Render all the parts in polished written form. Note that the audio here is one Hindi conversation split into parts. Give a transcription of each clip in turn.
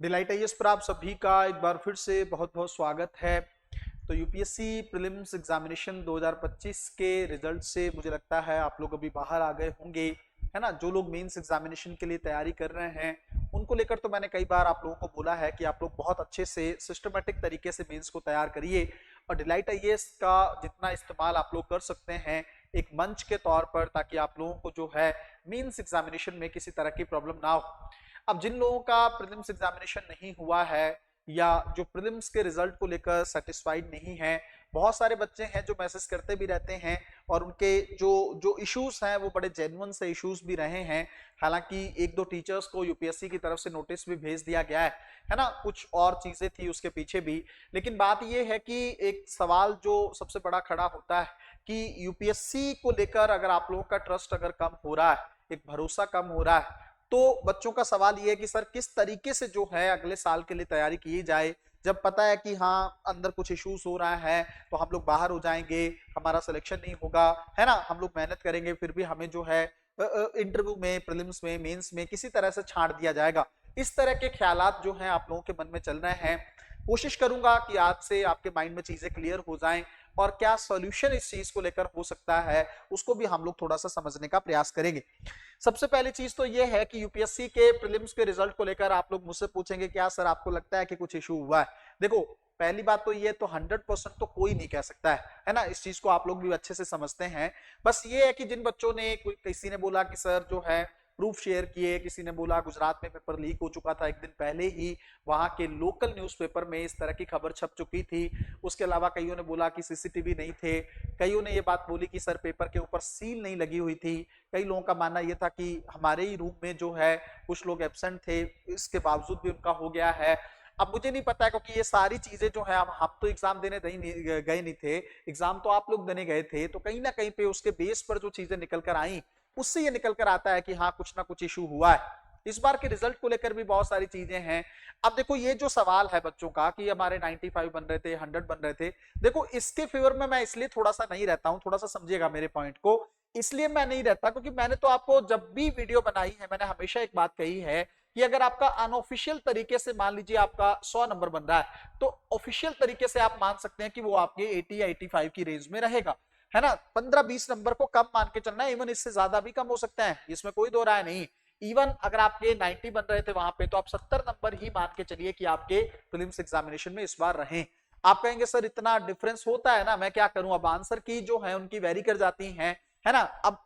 डिलाइट आईएएस पर आप सभी का एक बार फिर से बहुत बहुत स्वागत है। तो यूपीएससी प्रीलिम्स एग्जामिनेशन 2025 के रिजल्ट से मुझे लगता है आप लोग अभी बाहर आ गए होंगे, है ना। जो लोग मेंस एग्जामिनेशन के लिए तैयारी कर रहे हैं उनको लेकर तो मैंने कई बार आप लोगों को बोला है कि आप लोग बहुत अच्छे से सिस्टमेटिक तरीके से मेंस को तैयार करिए और डिलाइट आईएएस का जितना इस्तेमाल आप लोग कर सकते हैं एक मंच के तौर पर, ताकि आप लोगों को जो है मेंस एग्जामिनेशन में किसी तरह की प्रॉब्लम ना हो। अब जिन लोगों का प्रीलिम्स एग्जामिनेशन नहीं हुआ है या जो प्रीलिम्स के रिजल्ट को लेकर सेटिस्फाइड नहीं है, बहुत सारे बच्चे हैं जो मैसेज करते भी रहते हैं और उनके जो जो इश्यूज हैं वो बड़े जेन्युइन से इश्यूज भी रहे हैं। हालांकि एक दो टीचर्स को यूपीएससी की तरफ से नोटिस भी भेज दिया गया है ना। कुछ और चीजें थी उसके पीछे भी, लेकिन बात ये है कि एक सवाल जो सबसे बड़ा खड़ा होता है कि यूपीएससी को लेकर अगर आप लोगों का ट्रस्ट अगर कम हो रहा है, एक भरोसा कम हो रहा है, तो बच्चों का सवाल ये है कि सर किस तरीके से जो है अगले साल के लिए तैयारी की जाए, जब पता है कि हाँ अंदर कुछ इश्यूज हो रहा है तो हम लोग बाहर हो जाएंगे, हमारा सिलेक्शन नहीं होगा, है ना। हम लोग मेहनत करेंगे फिर भी हमें जो है इंटरव्यू में, प्रीलिम्स में, मेंस में किसी तरह से छांट दिया जाएगा। इस तरह के ख्यालात जो हैं आप लोगों के मन में चल रहे हैं। कोशिश करूंगा कि आज से आपके माइंड में चीजें क्लियर हो जाएं और क्या सॉल्यूशन इस चीज को लेकर हो सकता है उसको भी हम लोग थोड़ा सा समझने का प्रयास करेंगे। सबसे पहली चीज तो ये है कि यूपीएससी के प्रीलिम्स के रिजल्ट को लेकर आप लोग मुझसे पूछेंगे क्या सर आपको लगता है कि कुछ इशू हुआ है। देखो, पहली बात तो ये तो 100% तो कोई नहीं कह सकता है ना। इस चीज को आप लोग भी अच्छे से समझते हैं। बस ये है कि जिन बच्चों ने, किसी ने बोला कि सर जो है प्रूफ शेयर किए, किसी ने बोला गुजरात में पेपर लीक हो चुका था, एक दिन पहले ही वहां के लोकल न्यूज़पेपर में इस तरह की खबर छप चुकी थी। उसके अलावा कईयों ने बोला कि सीसीटीवी नहीं थे, कईयों ने ये बात बोली कि सर पेपर के ऊपर सील नहीं लगी हुई थी। कई लोगों का मानना यह था कि हमारे ही रूम में जो है कुछ लोग एब्सेंट थे, इसके बावजूद भी उनका हो गया है। अब मुझे नहीं पता है क्योंकि ये सारी चीजें जो है, हम तो एग्जाम देने गए नहीं थे, एग्जाम तो आप लोग देने गए थे, तो कहीं ना कहीं पे उसके बेस पर जो चीजें निकल कर आई उससे ये निकल कर आता है कि हाँ कुछ ना कुछ इशू हुआ है। इस बार के रिजल्ट को लेकर भी बहुत सारी चीजें हैं। अब देखो, ये जो सवाल है बच्चों का कि हमारे 95 बन रहे थे, 100 बन रहे थे, देखो इसके फेवर में मैं इसलिए थोड़ा सा नहीं रहता हूं, थोड़ा सा समझिएगा मेरे पॉइंट को। इसलिए मैं नहीं रहता क्योंकि मैंने तो आपको जब भी वीडियो बनाई है मैंने हमेशा एक बात कही है कि अगर आपका अनऑफिशियल तरीके से मान लीजिए आपका 100 नंबर बन रहा है, तो ऑफिशियल तरीके से आप मान सकते हैं कि वो आपके 80 या 85 की रेंज में रहेगा, है ना। 15-20 नंबर को कम मान के चलना है, इवन इससे ज्यादा भी कम हो सकता है, इसमें कोई दो राय नहीं। इवन अगर आपके 90 बन रहे थे वहां पे, तो आप 70 नंबर ही मान के चलिए कि आपके प्रीलिम्स एग्जामिनेशन में इस बार रहे। आप कहेंगे सर इतना डिफरेंस होता है ना, मैं क्या करूं, अब आंसर की जो है उनकी वेरी कर जाती है ना। अब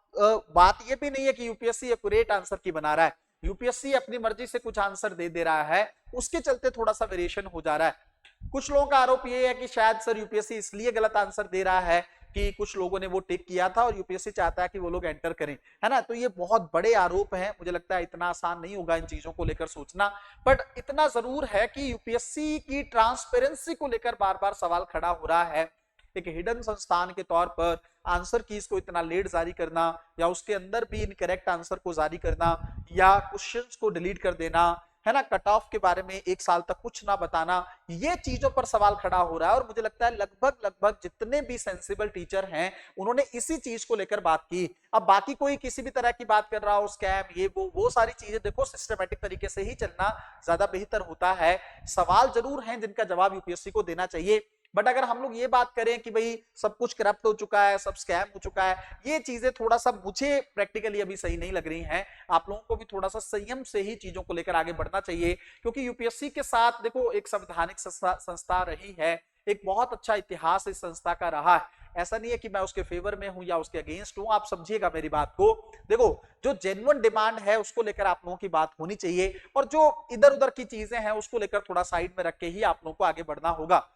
बात ये भी नहीं है कि यूपीएससी एक्यूरेट आंसर की बना रहा है, यूपीएससी अपनी मर्जी से कुछ आंसर दे रहा है, उसके चलते थोड़ा सा वेरिएशन हो जा रहा है। कुछ लोगों का आरोप ये है कि शायद सर यूपीएससी इसलिए गलत आंसर दे रहा है कि कुछ लोगों ने वो टिक किया था और यूपीएससी चाहता है कि वो लोग एंटर करें, है ना। तो ये बहुत बड़े आरोप हैं, मुझे लगता है इतना आसान नहीं होगा इन चीजों को लेकर सोचना। बट इतना जरूर है कि यूपीएससी की ट्रांसपेरेंसी को लेकर बार बार सवाल खड़ा हो रहा है। एक हिडन संस्थान के तौर पर आंसर कीज को इतना लेट जारी करना, या उसके अंदर भी इनकरेक्ट आंसर को जारी करना, या क्वेश्चंस को डिलीट कर देना, है ना, कट ऑफ के बारे में एक साल तक कुछ ना बताना, ये चीजों पर सवाल खड़ा हो रहा है। और मुझे लगता है लगभग लगभग जितने भी सेंसिबल टीचर हैं उन्होंने इसी चीज को लेकर बात की। अब बाकी कोई किसी भी तरह की बात कर रहा हो, स्कैम, ये वो सारी चीजें देखो सिस्टमेटिक तरीके से ही चलना ज्यादा बेहतर होता है। सवाल जरूर हैं जिनका जवाब यूपीएससी को देना चाहिए, बट अगर हम लोग ये बात करें कि भाई सब कुछ करप्ट हो चुका है, सब स्कैम हो चुका है, ये चीजें थोड़ा सा मुझे प्रैक्टिकली अभी सही नहीं लग रही हैं। आप लोगों को भी थोड़ा सा संयम से ही चीजों को लेकर आगे बढ़ना चाहिए, क्योंकि यूपीएससी के साथ देखो एक संवैधानिक संस्था रही है, एक बहुत अच्छा इतिहास इस संस्था का रहा है। ऐसा नहीं है कि मैं उसके फेवर में हूं या उसके अगेंस्ट हूं, आप समझिएगा मेरी बात को। देखो, जो जेन्युइन डिमांड है उसको लेकर आप लोगों की बात होनी चाहिए, और जो इधर उधर की चीजें हैं उसको लेकर थोड़ा साइड में रख के ही आप लोगों को आगे बढ़ना होगा।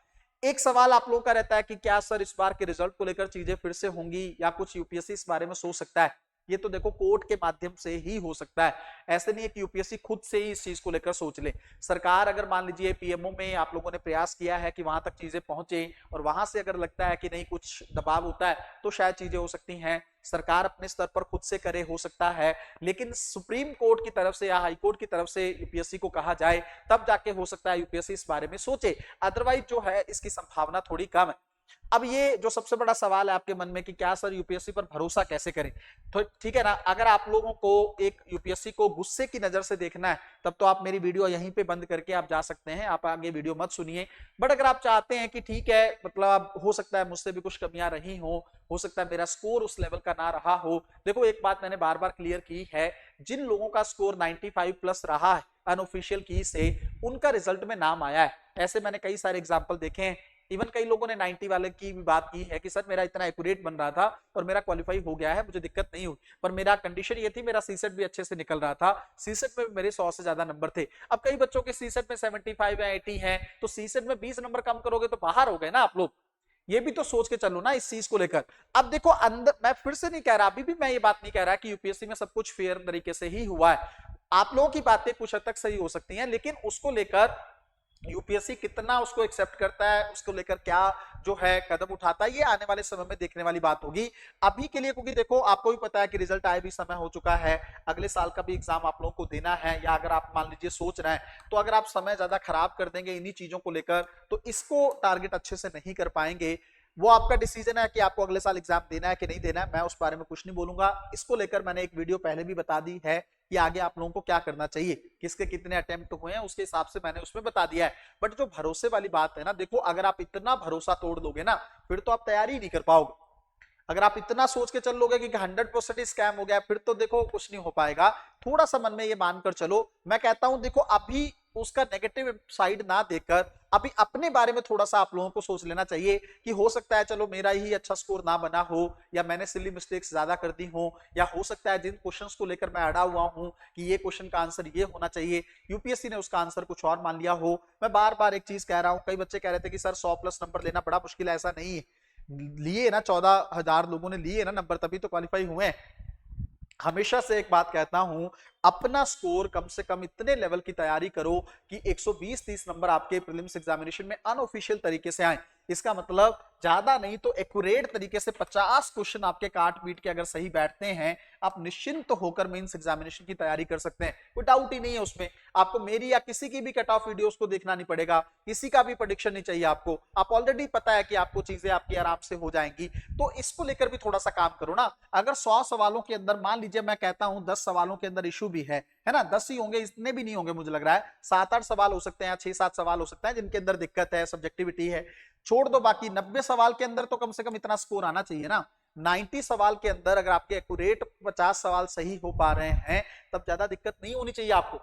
एक सवाल आप लोगों का रहता है कि क्या सर इस बार के रिजल्ट को लेकर चीजें फिर से होंगी या कुछ यूपीएससी इस बारे में सोच सकता है। ये तो देखो कोर्ट के माध्यम से ही हो सकता है, ऐसे नहीं है कि यूपीएससी खुद से ही इस चीज को लेकर सोच ले। सरकार अगर मान लीजिए पीएमओ में आप लोगों ने प्रयास किया है कि वहां तक चीजें पहुंचे, और वहां से अगर लगता है कि नहीं कुछ दबाव होता है, तो शायद चीजें हो सकती हैं। सरकार अपने स्तर पर खुद से करे, हो सकता है, लेकिन सुप्रीम कोर्ट की तरफ से या हाई कोर्ट की तरफ से यूपीएससी को कहा जाए तब जाके हो सकता है यूपीएससी इस बारे में सोचे। अदरवाइज जो है इसकी संभावना थोड़ी कम है। अब ये जो सबसे बड़ा सवाल है आपके मन में कि क्या सर यूपीएससी पर भरोसा कैसे करें, तो ठीक है ना, अगर आप लोगों को एक यूपीएससी को गुस्से की नजर से देखना है तब तो आप मेरी वीडियो यहीं पे बंद करके आप जा सकते हैं, आप आगे वीडियो मत सुनिए। बट अगर आप चाहते हैं कि ठीक है, मतलब हो सकता है मुझसे भी कुछ कमियां रही हो सकता है मेरा स्कोर उस लेवल का ना रहा हो। देखो एक बात मैंने बार बार क्लियर की है, जिन लोगों का स्कोर 95 प्लस रहा है अनऑफिशियल की से, उनका रिजल्ट में नाम आया है। ऐसे मैंने कई सारे एग्जाम्पल देखे हैं। इवन कई लोगों ने 90 वाले की भी बात की है कि सर मेरा इतना एक्यूरेट बन रहा था और मेरा क्वालिफाई हो गया है, मुझे दिक्कत नहीं हुई, पर मेरा कंडीशन ये थी, मेरा सीसेट भी अच्छे से निकल रहा था, सीसेट में मेरे 100 से ज्यादा नंबर थे। अब कई बच्चों के सीसेट में 75 या 80 है, तो सीसेट में 20 नंबर कम करोगे तो बाहर हो गए ना आप लोग। ये भी तो सोच के चलो ना इस चीज को लेकर। अब देखो अंदर, मैं फिर से नहीं कह रहा, अभी भी मैं ये बात नहीं कह रहा कि यूपीएससी में सब कुछ फेयर तरीके से ही हुआ है। आप लोगों की बातें कुछ हद तक सही हो सकती हैं, लेकिन उसको लेकर यूपीएससी कितना उसको एक्सेप्ट करता है, उसको लेकर क्या जो है कदम उठाता है, ये आने वाले समय में देखने वाली बात होगी। अभी के लिए क्योंकि देखो आपको भी पता है कि रिजल्ट आए भी समय हो चुका है, अगले साल का भी एग्जाम आप लोगों को देना है, या अगर आप मान लीजिए सोच रहे हैं तो अगर आप समय ज्यादा खराब कर देंगे इन्हीं चीजों को लेकर तो इसको टारगेट अच्छे से नहीं कर पाएंगे। वो आपका डिसीजन है कि आपको अगले साल एग्जाम देना है कि नहीं देना है, मैं उस बारे में कुछ नहीं बोलूंगा। इसको लेकर मैंने एक वीडियो पहले भी बता दी है कि आगे आप लोगों को क्या करना चाहिए, किसके कितने अटेम्प्ट हुए हैं उसके हिसाब से मैंने उसमें बता दिया है। बट जो भरोसे वाली बात है ना, देखो अगर आप इतना भरोसा तोड़ दोगे ना फिर तो आप तैयारी नहीं कर पाओगे। अगर आप इतना सोच के चल लोगे कि 100% स्कैम हो गया, फिर तो देखो कुछ नहीं हो पाएगा। थोड़ा सा मन में ये मानकर चलो। मैं कहता हूं देखो अभी उसका नेगेटिव साइड ना देखकर अभी अपने बारे में थोड़ा सा आप लोगों को सोच लेना चाहिए कि हो सकता है चलो मेरा ही अच्छा स्कोर ना बना हो, या मैंने सिली मिस्टेक्स ज्यादा कर दी हो, या हो सकता है जिन क्वेश्चंस को लेकर मैं अड़ा हुआ हूं कि ये क्वेश्चन का आंसर ये होना चाहिए, यूपीएससी ने उसका आंसर कुछ और मान लिया हो। मैं बार बार एक चीज कह रहा हूं, कई बच्चे कह रहे थे कि सर 100 प्लस नंबर लेना बड़ा मुश्किल है, ऐसा नहीं है। लिए ना 14,000 लोगों ने लिए ना नंबर, तभी तो क्वालिफाई हुए हैं। हमेशा से एक बात कहता हूं, अपना स्कोर कम से कम इतने लेवल की तैयारी करो कि 120-30 नंबर आपके प्रीलिम्स एग्जामिनेशन में अनऑफिशियल तरीके से आए। इसका मतलब ज्यादा नहीं तो एक्यूरेट तरीके से 50 क्वेश्चन आपके काट पीट के अगर सही बैठते हैं, आप निश्चिंत होकर मेंस एग्जामिनेशन की तैयारी कर सकते हैं। कोई डाउट ही नहीं है उसमें। आपको मेरी या किसी की भी कट ऑफ वीडियोस को देखना नहीं पड़ेगा, किसी का भी प्रेडिक्शन नहीं चाहिए आपको। आप ऑलरेडी पता है कि आपको चीजें आपकी आराम से हो जाएंगी। तो इसको लेकर भी थोड़ा सा काम करो ना। अगर 100 सवालों के अंदर मान लीजिए मैं कहता हूं 10 सवालों के अंदर इशू भी है ना, 10 ही होंगे, इतने भी नहीं होंगे मुझे लग रहा है, 7-8 सवाल हो सकते हैं, 6-7 सवाल हो सकते हैं जिनके अंदर दिक्कत है, सब्जेक्टिविटी है, छोड़ दो। बाकी 90 सवाल के अंदर तो कम से कम इतना स्कोर आना चाहिए ना। 90 सवाल के अंदर अगर आपके एक्यूरेट 50 सवाल सही हो पा रहे हैं तब ज्यादा दिक्कत नहीं होनी चाहिए आपको।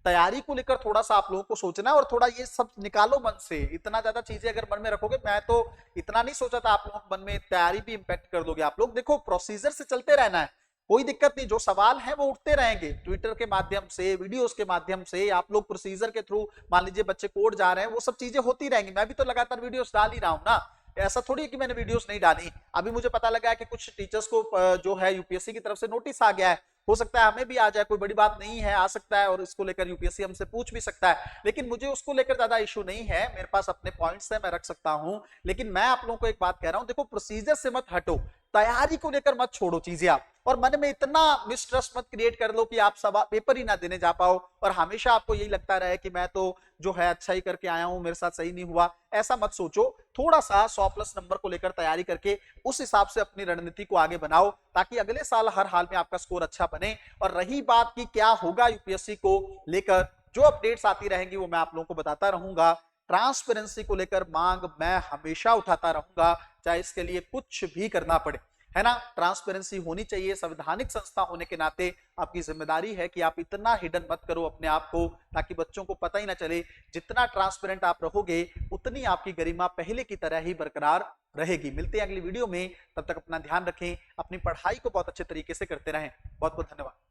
तैयारी को लेकर थोड़ा सा आप लोगों को सोचना है और थोड़ा ये सब निकालो मन से। इतना ज्यादा चीजें अगर मन में रखोगे, मैं तो इतना नहीं सोचा था आप लोगों के मन में, तैयारी भी इंपैक्ट कर दोगे आप लोग। देखो प्रोसीजर से चलते रहना है, कोई दिक्कत नहीं, जो सवाल है वो उठते रहेंगे ट्विटर के माध्यम से, वीडियोस के माध्यम से, आप लोग प्रोसीजर के थ्रू मान लीजिए बच्चे कोड जा रहे हैं, वो सब चीजें होती रहेंगी। मैं भी तो लगातार वीडियोस डाल ही रहा हूं ना, ऐसा थोड़ी है कि मैंने वीडियोस नहीं डाली। अभी मुझे पता लगा है कि कुछ टीचर्स को जो है यूपीएससी की तरफ से नोटिस आ गया है, हो सकता है हमें भी आ जाए, कोई बड़ी बात नहीं है, आ सकता है और इसको लेकर यूपीएससी हमसे पूछ भी सकता है। लेकिन मुझे उसको लेकर ज्यादा इशू नहीं है, मेरे पास अपने पॉइंट्स है, मैं रख सकता हूं। लेकिन मैं आप लोगों को एक बात कह रहा हूं, देखो प्रोसीजर से मत हटो, तैयारी को लेकर मत छोड़ो चीजें आप, और मन में इतना मिसट्रस्ट मत क्रिएट कर लो कि आप सवाल पेपर ही ना देने जा पाओ और हमेशा आपको यही लगता रहे कि मैं तो जो है अच्छा ही करके आया हूं, मेरे साथ सही नहीं हुआ। ऐसा मत सोचो। थोड़ा सा 100 प्लस नंबर को लेकर तैयारी करके उस हिसाब से अपनी रणनीति को आगे बनाओ, ताकि अगले साल हर हाल में आपका स्कोर अच्छा बने। और रही बात की क्या होगा यूपीएससी को लेकर, जो अपडेट्स आती रहेंगी वो मैं आप लोगों को बताता रहूंगा। ट्रांसपेरेंसी को लेकर मांग मैं हमेशा उठाता रहूंगा, चाहे इसके लिए कुछ भी करना पड़े, है ना। ट्रांसपेरेंसी होनी चाहिए, संवैधानिक संस्था होने के नाते आपकी जिम्मेदारी है कि आप इतना हिडन मत करो अपने आप को, ताकि बच्चों को पता ही ना चले। जितना ट्रांसपेरेंट आप रहोगे उतनी आपकी गरिमा पहले की तरह ही बरकरार रहेगी। मिलते हैं अगली वीडियो में, तब तक अपना ध्यान रखें, अपनी पढ़ाई को बहुत अच्छे तरीके से करते रहें। बहुत बहुत धन्यवाद।